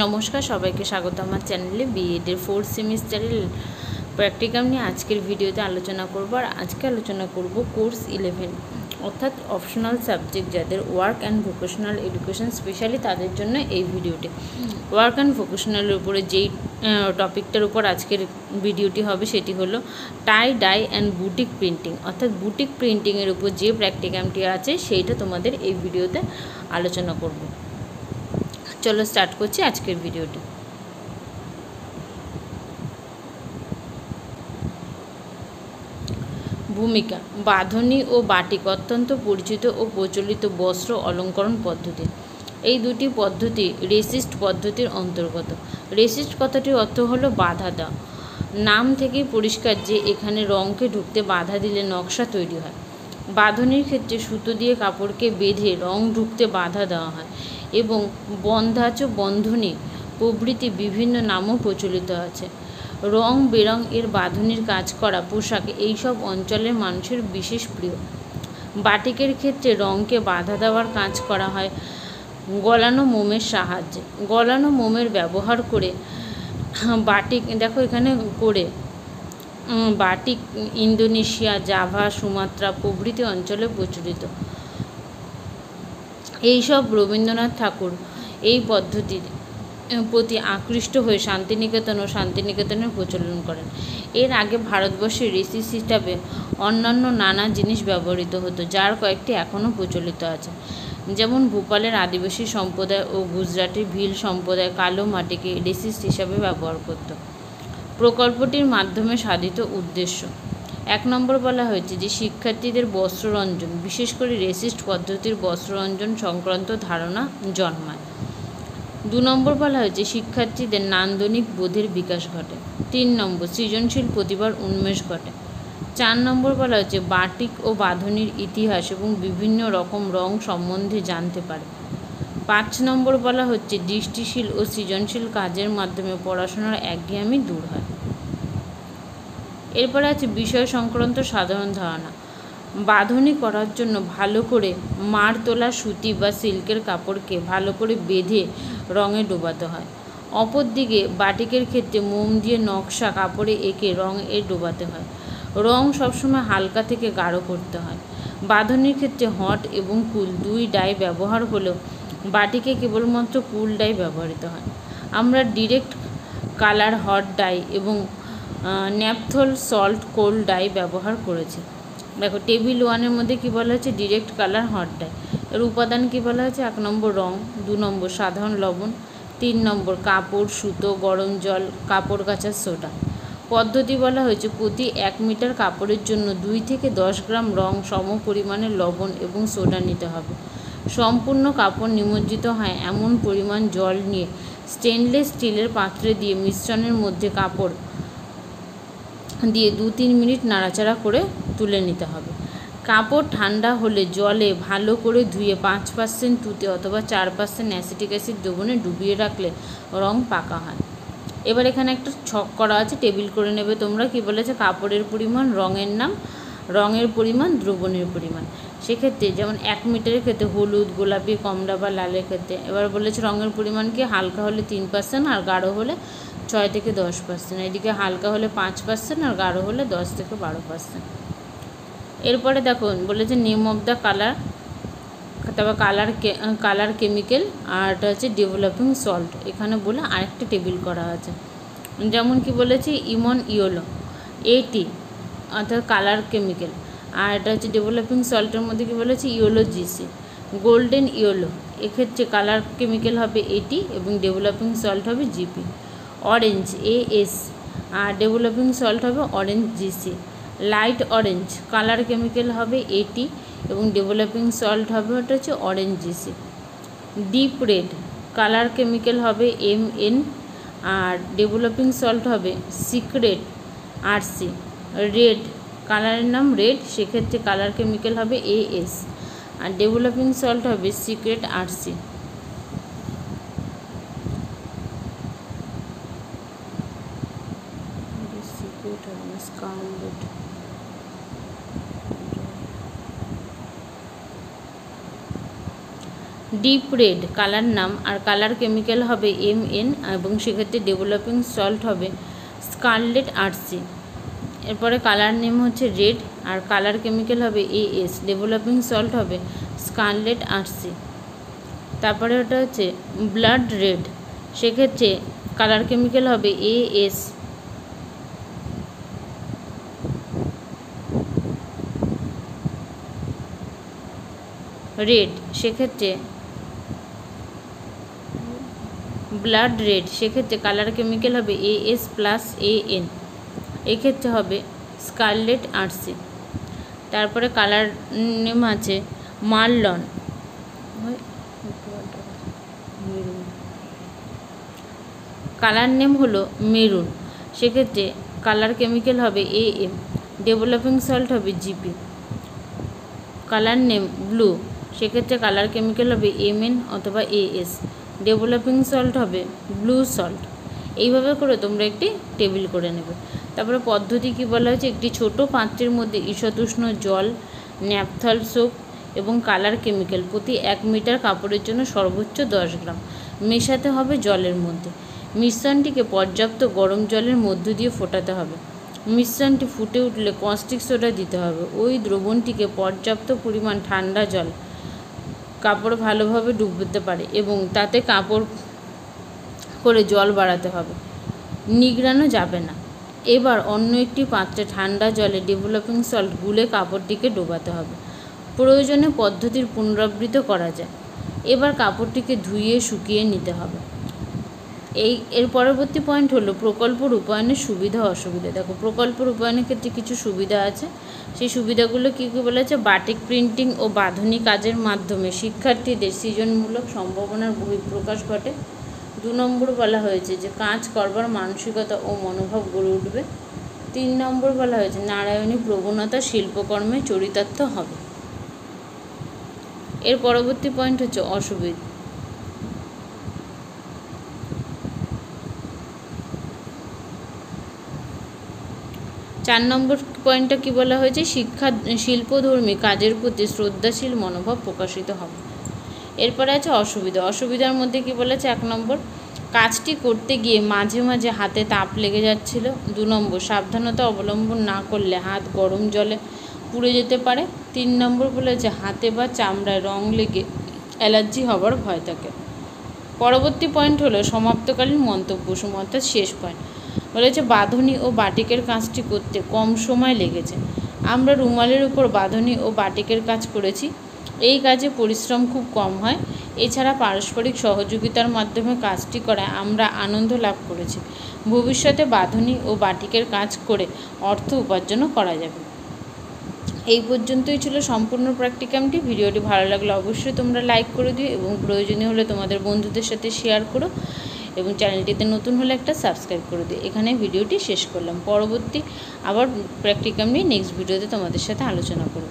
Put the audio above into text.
নমস্কার, সবাইকে স্বাগত আমার চ্যানেলে। বিএডের 4th সেমিস্টারের প্র্যাকটিকাম নিয়ে আজকের ভিডিওতে আলোচনা করব। আর আজকে আলোচনা করব কোর্স 11 অর্থাৎ অপশনাল সাবজেক্ট যাদের work and vocational education, specially তাদের জন্য এই ভিডিওটি। ওয়ার্ক অ্যান্ড ভোকেশনালের উপরে যেই টপিকটার উপর আজকের ভিডিওটি হবে সেটি হলো টাই ডাই অ্যান্ড বুটিক প্রিন্টিং, অর্থাৎ বুটিক প্রিন্টিংয়ের উপর যে প্র্যাকটিকামটি আছে সেইটা তোমাদের এই ভিডিওতে আলোচনা করব। চলো স্টার্ট করছি আজকের ভিডিওটি। ভূমিকা: বাঁধনি ও বাটিক অত্যন্ত পরিচিত ও প্রচলিত বস্ত্র অলঙ্করণ পদ্ধতি। এই দুটি পদ্ধতি রেসিস্ট পদ্ধতির অন্তর্গত। রেসিস্ট কথাটির অর্থ হলো বাধা দেওয়া। নাম থেকেই পরিষ্কার যে এখানে রঙকে ঢুকতে বাধা দিলে নকশা তৈরি হয়। বাঁধনির ক্ষেত্রে সুতো দিয়ে কাপড়কে বেঁধে রং ঢুকতে বাধা দেওয়া হয় এবং বন্ধাচ বন্ধনী প্রভৃতি বিভিন্ন নামও প্রচলিত আছে। রং বেরং এর বাঁধনির কাজ করা পোশাক এইসব অঞ্চলের মানুষের বিশেষ প্রিয়। বাটিকের ক্ষেত্রে রঙকে বাধা দেওয়ার কাজ করা হয় গলানো মোমের সাহায্যে। গলানো মোমের ব্যবহার করে বাটিক, দেখো এখানে করে বাটিক ইন্দোনেশিয়া, জাভা, সুমাত্রা প্রভৃতি অঞ্চলে প্রচলিত। এইসব রবীন্দ্রনাথ ঠাকুর এই পদ্ধতির প্রতি আকৃষ্ট হয়ে শান্তিনিকেতনের প্রচলন করেন। এর আগে ভারতবর্ষে রেসিস হিসাবে অন্যান্য নানা জিনিস ব্যবহৃত হতো, যার কয়েকটি এখনও প্রচলিত আছে। যেমন ভোপালের আদিবাসী সম্প্রদায় ও গুজরাটের ভিল সম্প্রদায় কালো মাটিকে রেসিস হিসাবে ব্যবহার করত। প্রকল্পটির মাধ্যমে সাধিত উদ্দেশ্য: 1 নম্বর বলা হয়েছে যে শিক্ষার্থীদের বস্ত্ররঞ্জন, বিশেষ করে রেসিস্ট পদ্ধতির বস্ত্ররঞ্জন সংক্রান্ত ধারণা জন্মায়। 2 নম্বর বলা হয়েছে শিক্ষার্থীদের নান্দনিক বোধের বিকাশ ঘটে। 3 নম্বর সৃজনশীল প্রতিভার উন্মেষ ঘটে। 4 নম্বর বলা হয়েছে বাটিক ও বাঁধনির ইতিহাস এবং বিভিন্ন রকম রং সম্বন্ধে জানতে পারে। 5 নম্বর বলা হচ্ছে দৃষ্টিশীল ও সৃজনশীল কাজের মাধ্যমে পড়াশোনার একঘেয়েমি দূর হয়। এরপরে আছে বিষয় সংক্রান্ত সাধারণ ধারণা। বাঁধনি করার জন্য ভালো করে মাড় তোলা সুতি বা সিল্কের কাপড়কে ভালো করে বেঁধে রঙে ডোবাতে হয়। অপরদিকে বাটিকের ক্ষেত্রে মোম দিয়ে নকশা কাপড়ে এঁকে রঙে ডোবাতে হয়। রং সবসময় হালকা থেকে গাঢ় করতে হয়। বাঁধনির ক্ষেত্রে হট এবং কুল দুই ডাই ব্যবহার হলেও বাটিকে কেবলমাত্র কুল ডাই ব্যবহৃত হয়। আমরা ডিরেক্ট কালার হট ডাই এবং ন্যাপথল সল্ট কোল্ড ডাই ব্যবহার করেছি। দেখো টেবিল 1-এর মধ্যে কী বলা হয়েছে, ডিরেক্ট কালার হট ডাই। এর উপাদান কী বলা হয়েছে, 1 নম্বর রং, 2 নম্বর সাধারণ লবণ, 3 নম্বর কাপড়, সুতো, গরম জল, কাপড় কাচার সোডা। পদ্ধতি বলা হয়েছে প্রতি 1 মিটার কাপড়ের জন্য 2 থেকে 10 গ্রাম রং, সম পরিমাণে লবণ এবং সোডা নিতে হবে। সম্পূর্ণ কাপড় নিমজ্জিত হয় এমন পরিমাণ জল নিয়ে স্টেনলেস স্টিলের পাত্রে দিয়ে মিশ্রণের মধ্যে কাপড় দিয়ে 2-3 মিনিট নাড়াচাড়া করে তুলে নিতে হবে। কাপড় ঠান্ডা হলে জলে ভালো করে ধুয়ে 5% তুঁতে অথবা 4% অ্যাসিটিক অ্যাসিড দ্রবণে ডুবিয়ে রাখলে রং পাকা হয়। এবার এখানে একটা ছক করা আছে, টেবিল করে নেবে তোমরা। কি বলেছে, কাপড়ের পরিমাণ, রঙের নাম, রঙের পরিমাণ, দ্রবণের পরিমাণ। সেক্ষেত্রে যেমন 1 মিটারের ক্ষেত্রে হলুদ, গোলাপি, কমলা বা লালের ক্ষেত্রে এবার বলেছে রঙের পরিমাণ কি, হালকা হলে 3% আর গাঢ় হলে 6 থেকে 10%। এদিকে হালকা হলে 5% আর গাঢ় হলে 10 থেকে 12%। এরপরে দেখো বলেছে নেম অফ দ্য কালার, তারপর কালার কেমিক্যাল, আর এটা হচ্ছে ডেভেলপিং সল্ট। এখানে বলে আরেকটা টেবিল করা আছে। যেমন কি বলেছি ইমন ইয়েলো 80 অর্থাৎ কালার কেমিক্যাল, আর এটা হচ্ছে ডেভেলপিং সল্টের মধ্যে কি বলেছি ইয়েলো জিসি। গোল্ডেন ইয়েলো এক্ষেত্রে কালার কেমিক্যাল হবে 80 এবং ডেভেলপিং সল্ট হবে জিপি। অরেঞ্জ এএস আর ডেভেলপিং সল্ট হবে orange GC. Light orange colour chemical হবে 80 এবং ডেভেলপিং সল্ট হবে ওটা হচ্ছে orange GC. Deep red colour chemical হবে এমএন আর ডেভেলপিং সল্ট হবে সিক্রেট আরসি। রেড কালারের নাম রেড, সেক্ষেত্রে কালার কেমিক্যাল হবে এএস আর ডেভেলপিং সল্ট হবে secret RC. Deep red colour নাম, আর কালার কেমিক্যাল হবে MN, এবং সেক্ষেত্রে ডেভেলপিং সল্ট হবে স্কারলেট আর্টসি। এরপরে কালার নেম হচ্ছে রেড, আর কালার কেমিক্যাল হবে AS, ডেভেলপিং সল্ট হবে স্কারলেট আর্টসি। তারপরে ওটা হচ্ছে ব্লাড রেড, সেক্ষেত্রে কালার কেমিক্যাল হবে AS, রেড, সেক্ষেত্রে ব্লাড রেড, সেক্ষেত্রে কালার কেমিক্যাল হবে AS+AN, এক্ষেত্রে হবে স্কারলেট আর্টসি। তারপরে কালার নেম আছে মার্লন, কালার নেম হলো মেরুন, সেক্ষেত্রে কালার কেমিক্যাল হবে AM, ডেভেলপিং সল্ট হবে GP। কালার নেম ব্লু, সেক্ষেত্রে কালার কেমিক্যাল হবে MN অথবা AS, ডেভেলপিং সল্ট হবে ব্লু সল্ট। এইভাবে করে তোমরা একটি টেবিল করে নেবে। তারপরে পদ্ধতি কি বলা হয়েছে, একটি ছোট পাত্রের মধ্যে ঈষদুষ্ণ জল, ন্যাপথল সোপ এবং কালার কেমিক্যাল প্রতি 1 মিটার কাপড়ের জন্য সর্বোচ্চ 10 গ্রাম মেশাতে হবে জলের মধ্যে। মিশ্রণটিকে পর্যাপ্ত গরম জলের মধ্য দিয়ে ফোটাতে হবে। মিশ্রণটি ফুটে উঠলে কস্টিক সোডা দিতে হবে। ওই দ্রবণটিকে পর্যাপ্ত পরিমাণ ঠান্ডা জল কাপড় ভালোভাবে ডুবতে পারে এবং তাতে কাপড় করে জল বাড়াতে হবে, নিগড়ানো যাবে না। এবার অন্য একটি পাত্রে ঠান্ডা জলে ডেভেলপিং সল্ট গুলে কাপড়টিকে ডোবাতে হবে। প্রয়োজনে পদ্ধতির পুনরাবৃত্তি করা যায়। এবার কাপড়টিকে ধুয়ে শুকিয়ে নিতে হবে। এর পরবর্তী পয়েন্ট হলো প্রকল্প রূপায়ণের সুবিধা অসুবিধা। দেখো, প্রকল্প রূপায়ণের ক্ষেত্রে কিছু সুবিধা আছে, সেই সুবিধাগুলো কী কী বলেছে, বাটিক প্রিন্টিং ও বাঁধনি কাজের মাধ্যমে শিক্ষার্থীদের সৃজনমূলক সম্ভাবনার বহিঃপ্রকাশ ঘটে। 2 নম্বর বলা হয়েছে যে কাজ করবার মানসিকতা ও মনোভাব গড়ে উঠবে। 3 নম্বর বলা হয়েছে নারায়ণী প্রবণতা শিল্পকর্মে চরিতার্থ হবে। এর পরবর্তী পয়েন্ট হচ্ছে অসুবিধা। 4 নম্বর পয়েন্টটা কি বলা হয়েছে, শিল্পধর্মী কাজের প্রতি শ্রদ্ধাশীল মনোভাব প্রকাশিত হবে। এরপরে আছে অসুবিধা। অসুবিধার মধ্যে কি বলেছে, 1 নম্বর কাজটি করতে গিয়ে মাঝে মাঝে হাতে তাপ লেগে যাচ্ছিল। 2 নম্বর সাবধানতা অবলম্বন না করলে হাত গরম জলে পুড়ে যেতে পারে। 3 নম্বর বলেছে হাতে বা চামড়ায় রং লেগে অ্যালার্জি হবার ভয় থাকে। পরবর্তী পয়েন্ট হলো সমাপ্তকালীন মন্তব্য, অর্থাৎ শেষ পয়েন্ট বলেছে বাঁধনি ও বাটিকের কাজটি করতে কম সময় লেগেছে। আমরা রুমালের উপর বাঁধনি ও বাটিকের কাজ করেছি। এই কাজে পরিশ্রম খুব কম হয়। এছাড়া পারস্পরিক সহযোগিতার মাধ্যমে কাজটি করায় আমরা আনন্দ লাভ করেছি। ভবিষ্যতে বাঁধনি ও বাটিকের কাজ করে অর্থ উপার্জনও করা যাবে। এই পর্যন্তই ছিল সম্পূর্ণ প্র্যাকটিকামটি। ভিডিওটি ভালো লাগলে অবশ্যই তোমরা লাইক করে দিও এবং প্রয়োজনীয় হলে তোমাদের বন্ধুদের সাথে শেয়ার করো এবং চ্যানেলটিতে নতুন হলে একটা সাবস্ক্রাইব করে দিও। এখানে ভিডিওটি শেষ করলাম। পরবর্তী আবার প্র্যাকটিকাম নিয়ে নেক্সট ভিডিওতে তোমাদের সাথে আলোচনা করব।